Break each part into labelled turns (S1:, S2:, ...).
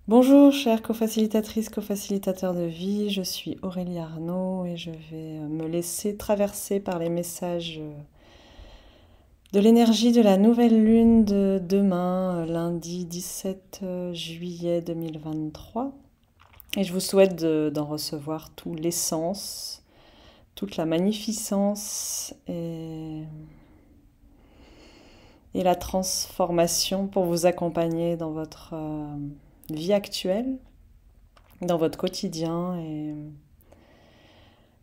S1: Bonjour, chères co-facilitatrices, co-facilitateurs de vie, je suis Aurélie Arnaud et je vais me laisser traverser par les messages de l'énergie de la nouvelle lune de demain, lundi 17 juillet 2023. Et je vous souhaite d'en recevoir tout l'essence, toute la magnificence et la transformation pour vous accompagner dans votre vie actuelle, dans votre quotidien. Et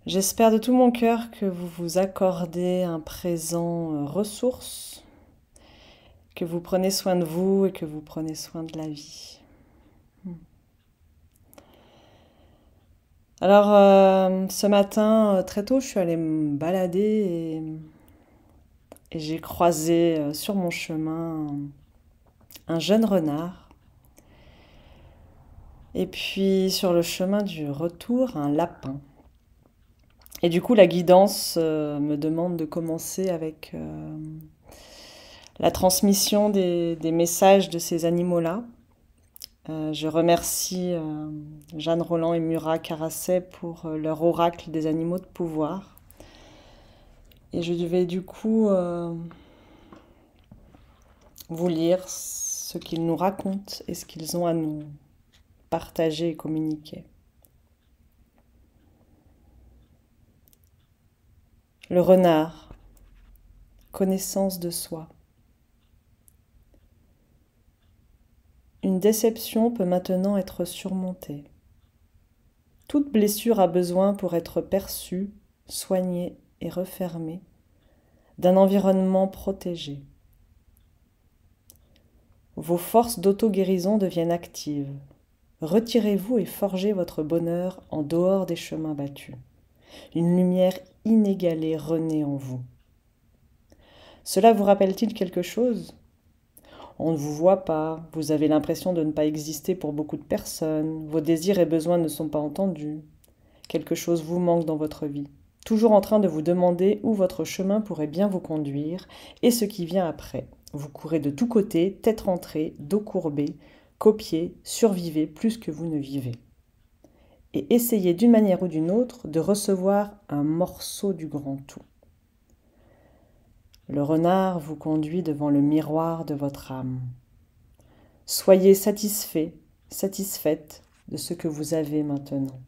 S1: j'espère de tout mon cœur que vous vous accordez un présent ressource, que vous prenez soin de vous et que vous prenez soin de la vie. Alors, ce matin, très tôt, je suis allée me balader et j'ai croisé sur mon chemin un jeune renard. Et puis, sur le chemin du retour, un lapin. Et du coup, la guidance me demande de commencer avec la transmission des messages de ces animaux-là. Je remercie Jeanne Roland et Murat Carasset pour leur oracle des animaux de pouvoir. Et je vais du coup vous lire ce qu'ils nous racontent et ce qu'ils ont à nous partager et communiquer. Le renard, connaissance de soi. Une déception peut maintenant être surmontée. Toute blessure a besoin pour être perçue, soignée et refermée d'un environnement protégé. Vos forces d'auto-guérison deviennent actives. Retirez-vous et forgez votre bonheur en dehors des chemins battus. Une lumière inégalée renaît en vous. Cela vous rappelle-t-il quelque chose ? On ne vous voit pas, vous avez l'impression de ne pas exister pour beaucoup de personnes, vos désirs et besoins ne sont pas entendus. Quelque chose vous manque dans votre vie. Toujours en train de vous demander où votre chemin pourrait bien vous conduire et ce qui vient après. Vous courez de tous côtés, tête rentrée, dos courbé, copiez, survivez plus que vous ne vivez. Et essayez d'une manière ou d'une autre de recevoir un morceau du grand tout. Le renard vous conduit devant le miroir de votre âme. Soyez satisfait, satisfaite de ce que vous avez maintenant.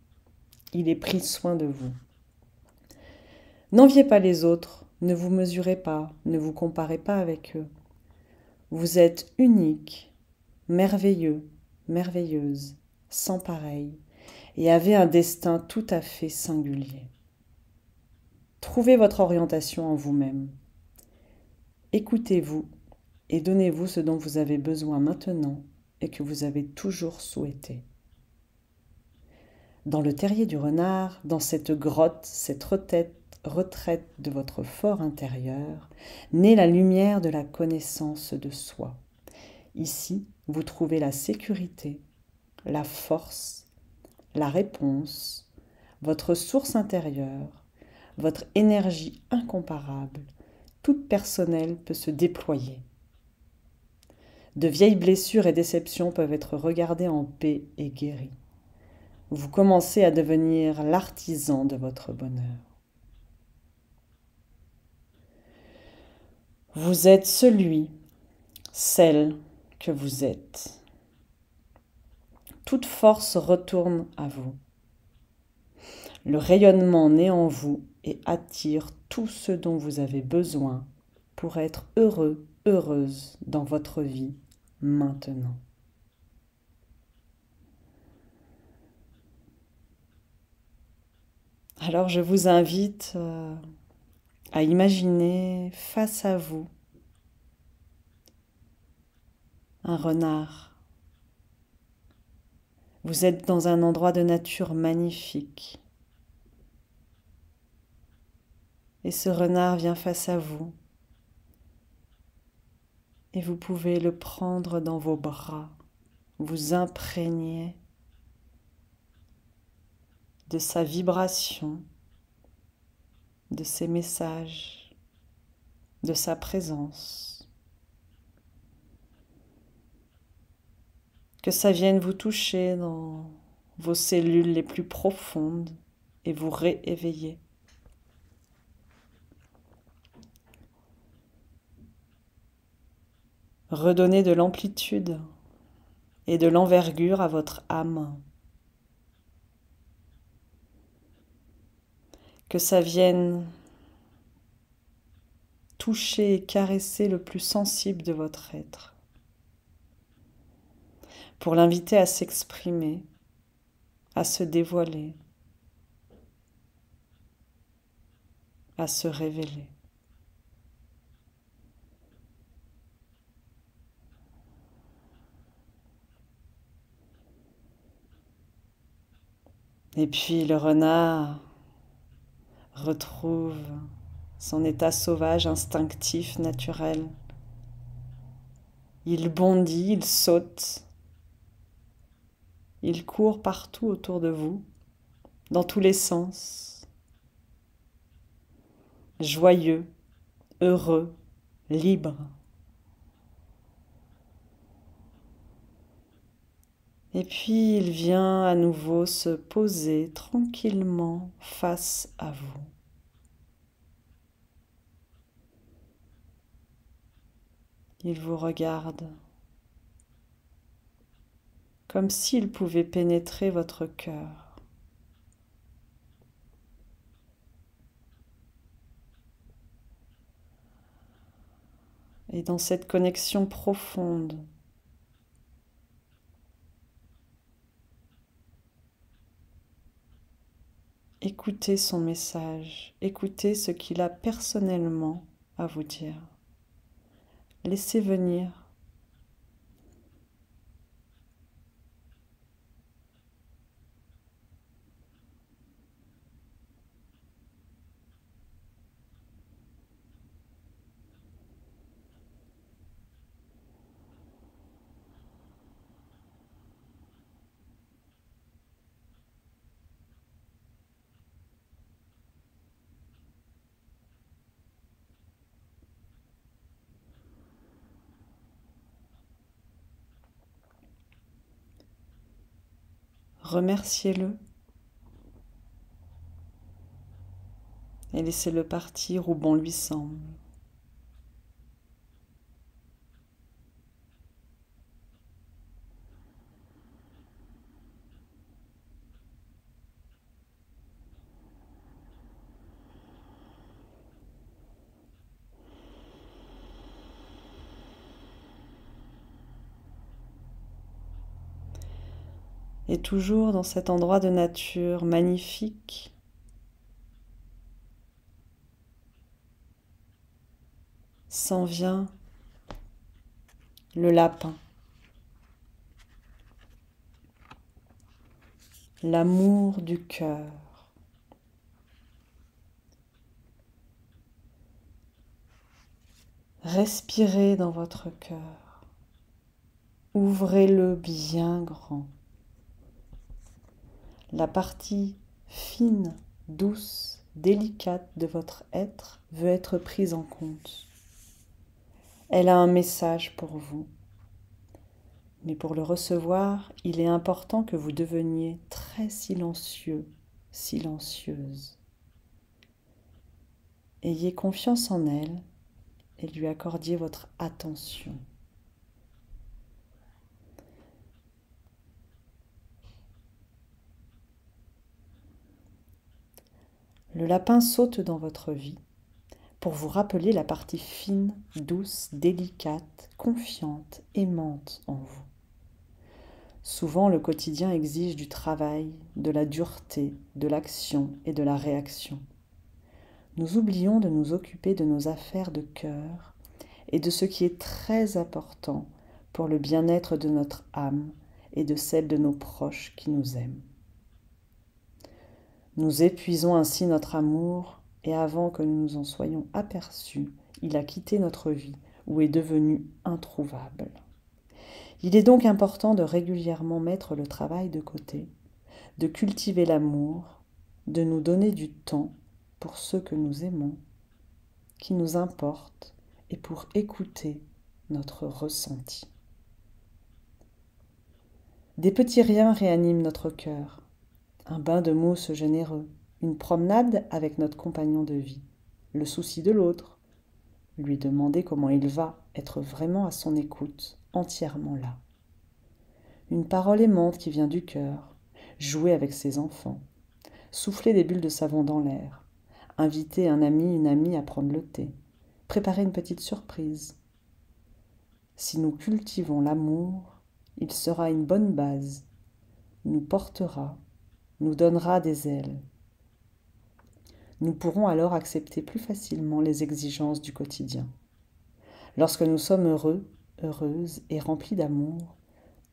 S1: Il est pris soin de vous. N'enviez pas les autres, ne vous mesurez pas, ne vous comparez pas avec eux. Vous êtes unique, merveilleux, merveilleuse, sans pareil, et avez un destin tout à fait singulier. Trouvez votre orientation en vous-même. Écoutez-vous et donnez-vous ce dont vous avez besoin maintenant et que vous avez toujours souhaité. Dans le terrier du renard, dans cette grotte, cette retraite de votre fort intérieur, naît la lumière de la connaissance de soi. Ici, vous trouvez la sécurité, la force, la réponse, votre source intérieure, votre énergie incomparable, toute personnelle peut se déployer. De vieilles blessures et déceptions peuvent être regardées en paix et guéries. Vous commencez à devenir l'artisan de votre bonheur. Vous êtes celui, celle que vous êtes. Toute force retourne à vous. Le rayonnement naît en vous et attire tout ce dont vous avez besoin pour être heureux, heureuse dans votre vie maintenant. Alors je vous invite à imaginer face à vous un renard. Vous êtes dans un endroit de nature magnifique. Et ce renard vient face à vous. Et vous pouvez le prendre dans vos bras, vous imprégner de sa vibration, de ses messages, de sa présence. Que ça vienne vous toucher dans vos cellules les plus profondes et vous rééveiller. Redonnez de l'amplitude et de l'envergure à votre âme. Que ça vienne toucher et caresser le plus sensible de votre être, pour l'inviter à s'exprimer, à se dévoiler, à se révéler. Et puis le renard retrouve son état sauvage, instinctif, naturel. Il bondit, il saute, il court partout autour de vous, dans tous les sens, joyeux, heureux, libre. Et puis il vient à nouveau se poser tranquillement face à vous. Il vous regarde comme s'il pouvait pénétrer votre cœur. Et dans cette connexion profonde, écoutez son message, écoutez ce qu'il a personnellement à vous dire. Laissez venir. Remerciez-le et laissez-le partir où bon lui semble. Et toujours dans cet endroit de nature magnifique, s'en vient le lapin, l'amour du cœur. Respirez dans votre cœur, ouvrez-le bien grand. La partie fine, douce, délicate de votre être veut être prise en compte. Elle a un message pour vous. Mais pour le recevoir, il est important que vous deveniez très silencieux, silencieuse. Ayez confiance en elle et lui accordiez votre attention. Le lapin saute dans votre vie pour vous rappeler la partie fine, douce, délicate, confiante, aimante en vous. Souvent, le quotidien exige du travail, de la dureté, de l'action et de la réaction. Nous oublions de nous occuper de nos affaires de cœur et de ce qui est très important pour le bien-être de notre âme et de celle de nos proches qui nous aiment. Nous épuisons ainsi notre amour et avant que nous nous en soyons aperçus, il a quitté notre vie ou est devenu introuvable. Il est donc important de régulièrement mettre le travail de côté, de cultiver l'amour, de nous donner du temps pour ceux que nous aimons, qui nous importent et pour écouter notre ressenti. Des petits riens réaniment notre cœur. Un bain de mousse généreux, une promenade avec notre compagnon de vie, le souci de l'autre, lui demander comment il va, être vraiment à son écoute, entièrement là. Une parole aimante qui vient du cœur, jouer avec ses enfants, souffler des bulles de savon dans l'air, inviter un ami, une amie à prendre le thé, préparer une petite surprise. Si nous cultivons l'amour, il sera une bonne base, nous portera, nous donnera des ailes. Nous pourrons alors accepter plus facilement les exigences du quotidien. Lorsque nous sommes heureux, heureuses et remplis d'amour,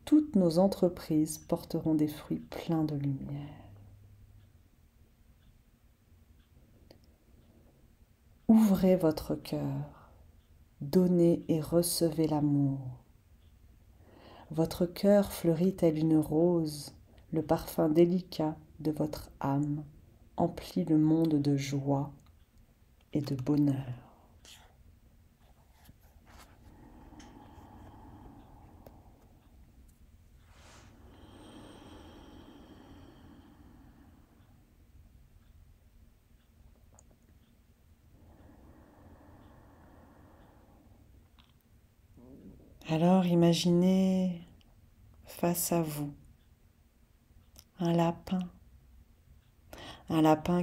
S1: toutes nos entreprises porteront des fruits pleins de lumière. Ouvrez votre cœur, donnez et recevez l'amour. Votre cœur fleurit tel une rose, le parfum délicat de votre âme emplit le monde de joie et de bonheur. Alors imaginez face à vous un lapin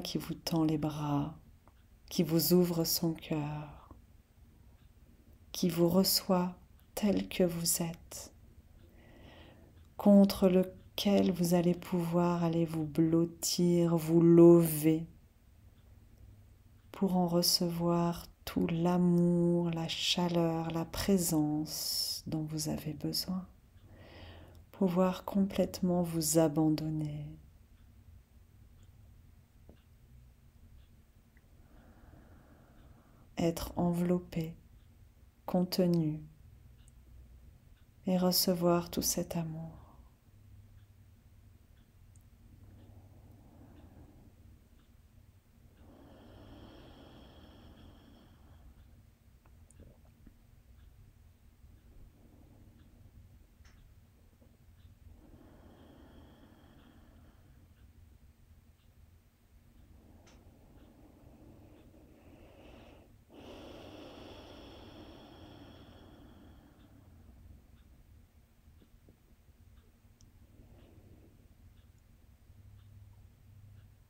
S1: qui vous tend les bras, qui vous ouvre son cœur, qui vous reçoit tel que vous êtes, contre lequel vous allez pouvoir aller vous blottir, vous lever, pour en recevoir tout l'amour, la chaleur, la présence dont vous avez besoin. Pouvoir complètement vous abandonner. Être enveloppé, contenu et recevoir tout cet amour.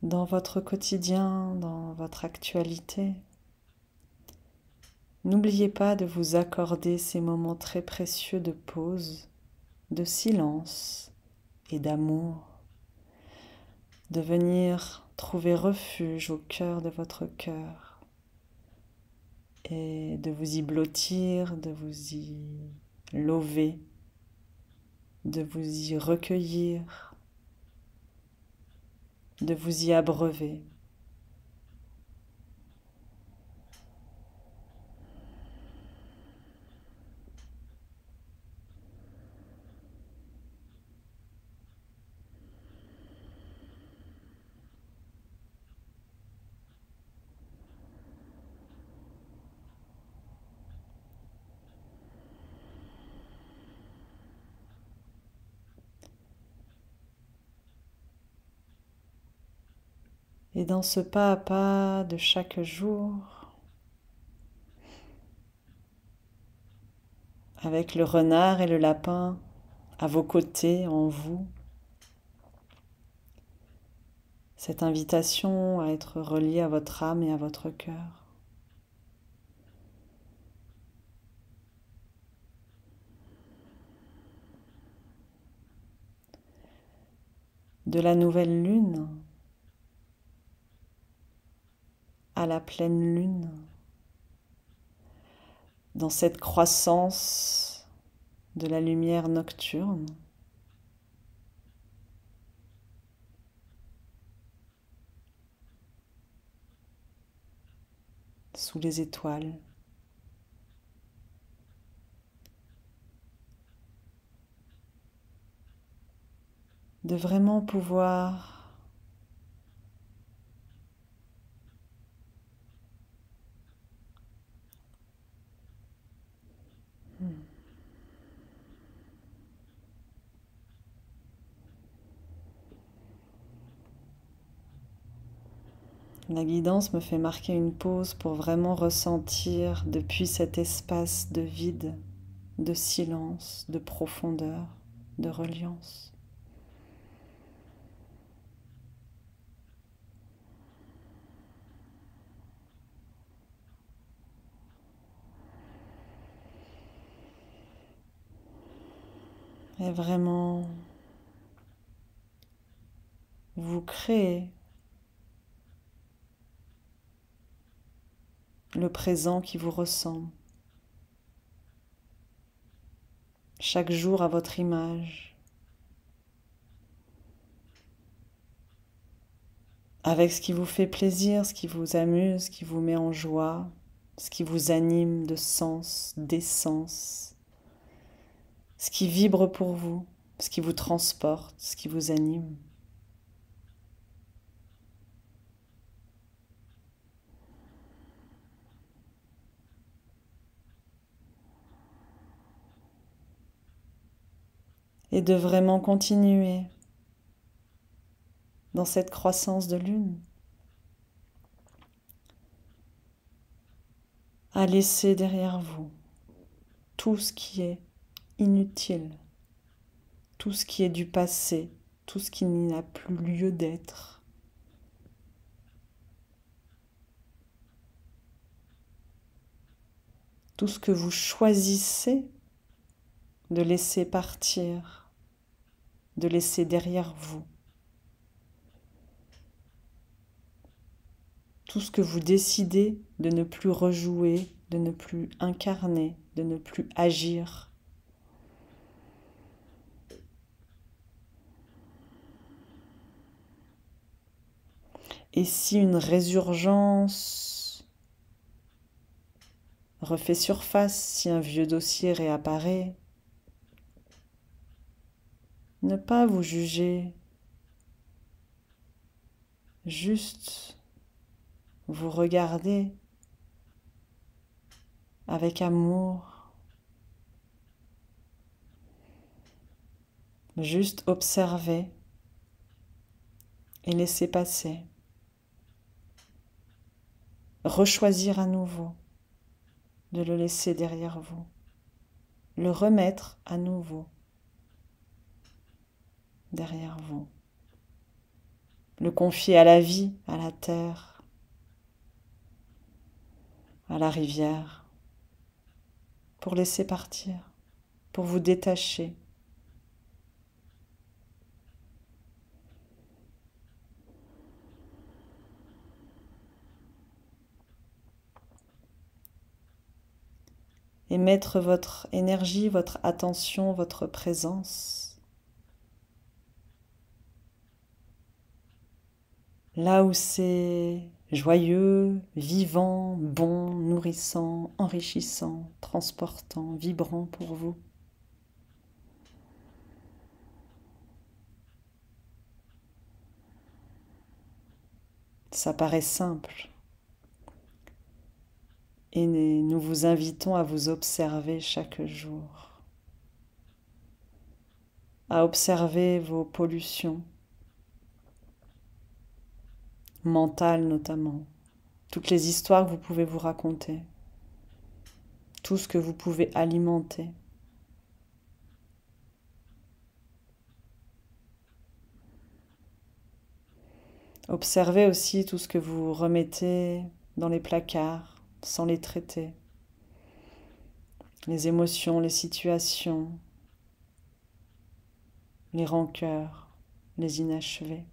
S1: Dans votre quotidien, dans votre actualité, n'oubliez pas de vous accorder ces moments très précieux de pause, de silence et d'amour, de venir trouver refuge au cœur de votre cœur et de vous y blottir, de vous y lever, de vous y recueillir, de vous y abreuver. Et dans ce pas à pas de chaque jour, avec le renard et le lapin à vos côtés, en vous, cette invitation à être relié à votre âme et à votre cœur. De la nouvelle lune à la pleine lune, dans cette croissance de la lumière nocturne, sous les étoiles. De vraiment pouvoir La guidance me fait marquer une pause pour vraiment ressentir depuis cet espace de vide, de silence, de profondeur, de reliance. Et vraiment, vous créez le présent qui vous ressemble. Chaque jour à votre image, avec ce qui vous fait plaisir, ce qui vous amuse, ce qui vous met en joie, ce qui vous anime de sens, d'essence, ce qui vibre pour vous, ce qui vous transporte, ce qui vous anime. Et de vraiment continuer dans cette croissance de lune, à laisser derrière vous tout ce qui est inutile, tout ce qui est du passé, tout ce qui n'a plus lieu d'être. Tout ce que vous choisissez de laisser partir, de laisser derrière vous. Tout ce que vous décidez de ne plus rejouer, de ne plus incarner, de ne plus agir. Et si une résurgence refait surface, si un vieux dossier réapparaît, ne pas vous juger, juste vous regarder avec amour, juste observer et laisser passer. Rechoisir à nouveau de le laisser derrière vous, le remettre à nouveau derrière vous, le confier à la vie, à la terre, à la rivière, pour laisser partir, pour vous détacher. Et mettre votre énergie, votre attention, votre présence là où c'est joyeux, vivant, bon, nourrissant, enrichissant, transportant, vibrant pour vous. Ça paraît simple. Et nous vous invitons à vous observer chaque jour, à observer vos pollutions, mentales notamment, toutes les histoires que vous pouvez vous raconter, tout ce que vous pouvez alimenter. Observez aussi tout ce que vous remettez dans les placards sans les traiter, les émotions, les situations, les rancœurs, les inachevés.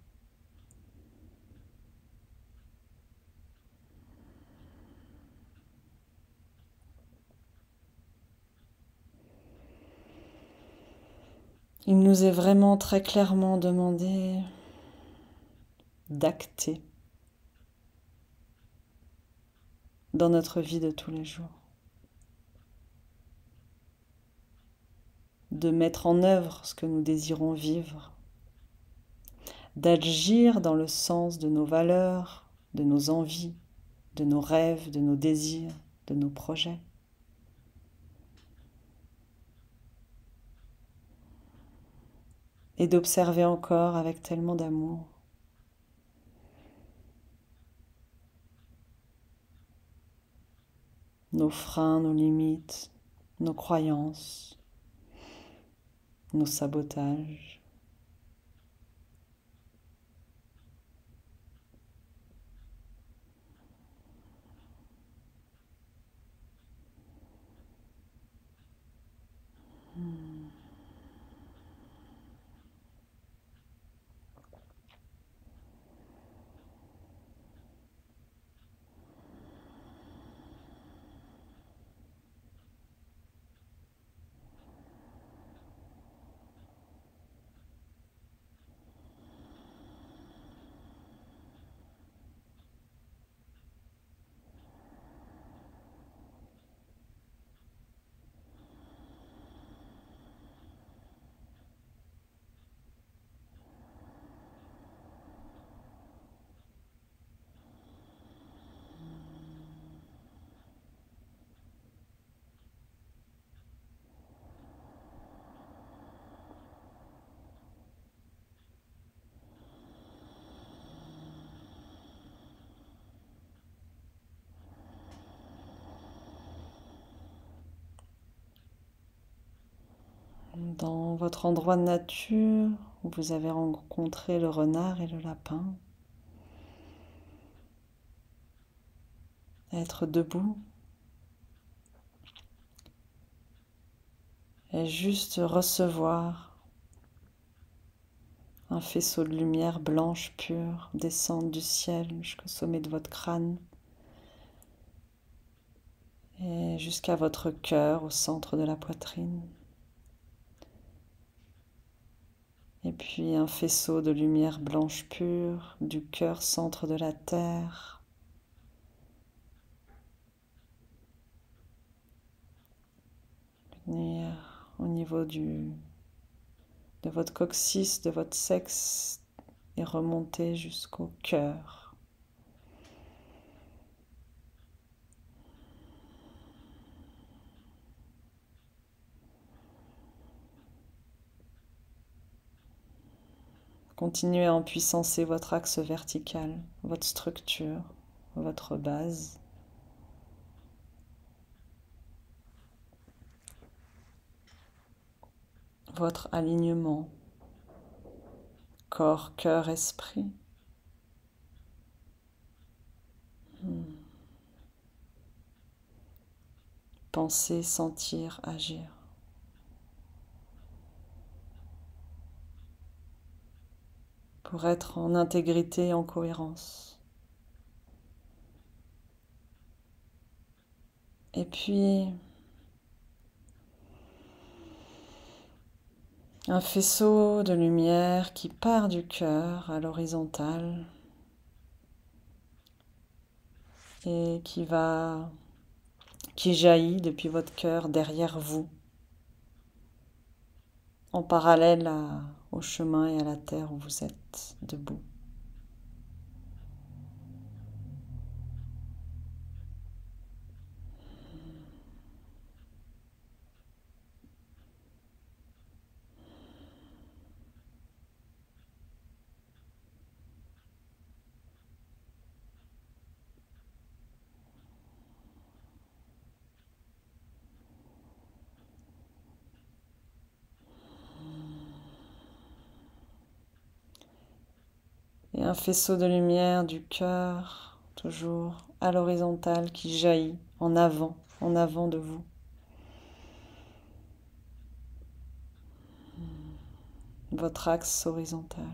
S1: Il nous est vraiment très clairement demandé d'acter dans notre vie de tous les jours, de mettre en œuvre ce que nous désirons vivre, d'agir dans le sens de nos valeurs, de nos envies, de nos rêves, de nos désirs, de nos projets. Et d'observer encore avec tellement d'amour nos freins, nos limites, nos croyances, nos sabotages. Dans votre endroit de nature où vous avez rencontré le renard et le lapin, être debout et juste recevoir un faisceau de lumière blanche pure descendre du ciel jusqu'au sommet de votre crâne et jusqu'à votre cœur au centre de la poitrine. Et puis un faisceau de lumière blanche pure du cœur centre de la terre. Venir au niveau de votre coccyx, de votre sexe et remonter jusqu'au cœur. Continuez à empuissancer votre axe vertical, votre structure, votre base. Votre alignement, corps, cœur, esprit. Penser, sentir, agir. Pour être en intégrité et en cohérence. Et puis, un faisceau de lumière qui part du cœur à l'horizontale et qui jaillit depuis votre cœur derrière vous, en parallèle au chemin et à la terre où vous êtes debout. Et un faisceau de lumière du cœur, toujours à l'horizontale, qui jaillit en avant de vous. Votre axe horizontal.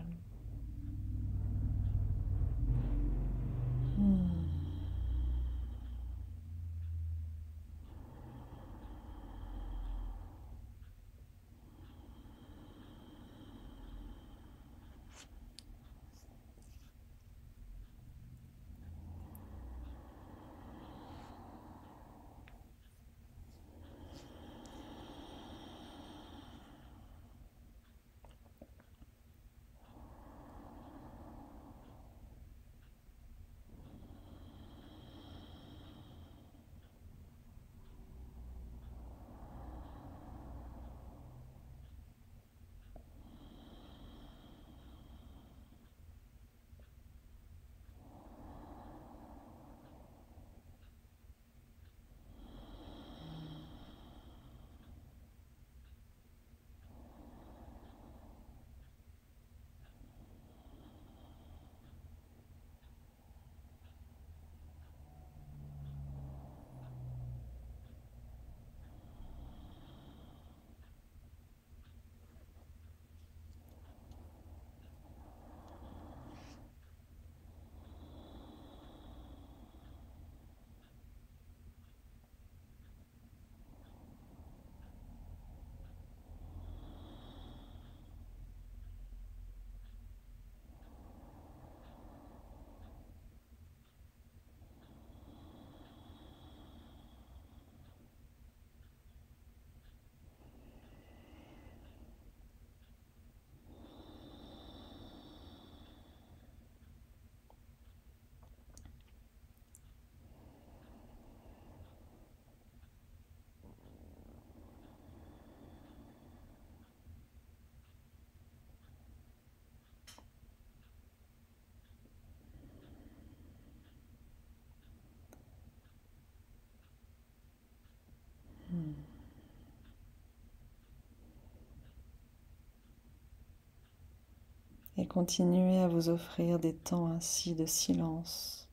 S1: et continuez à vous offrir des temps ainsi de silence.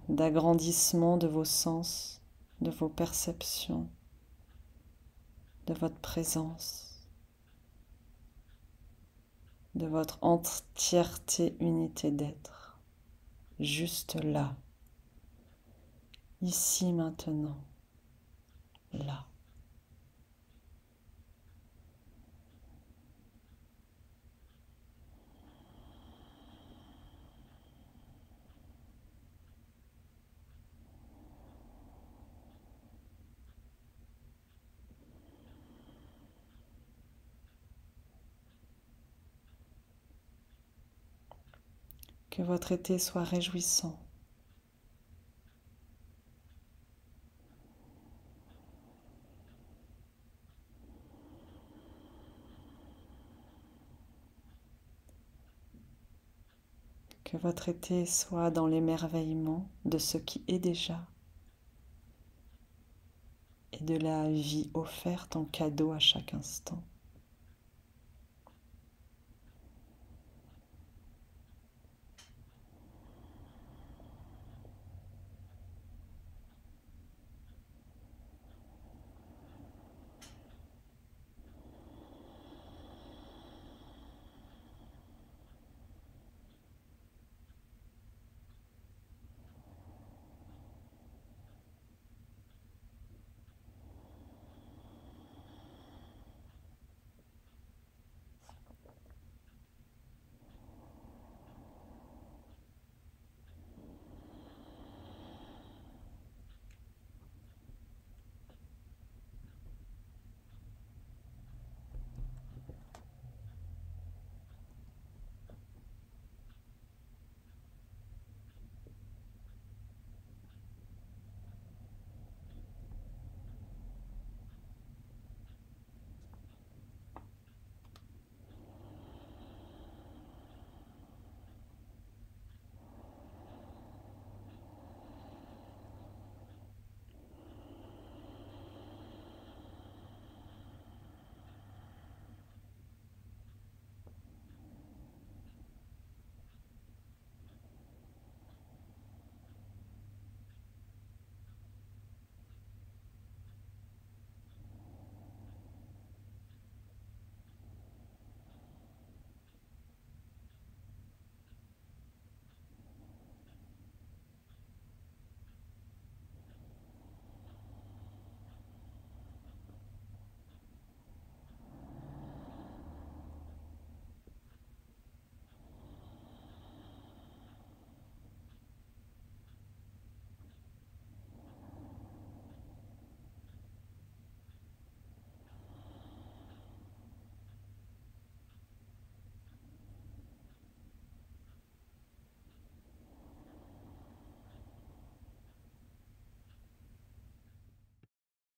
S1: D'agrandissement de vos sens, de vos perceptions, de votre présence, de votre entièreté, unité d'être, juste là, ici maintenant, là. Que votre été soit réjouissant. Que votre été soit dans l'émerveillement de ce qui est déjà et de la vie offerte en cadeau à chaque instant.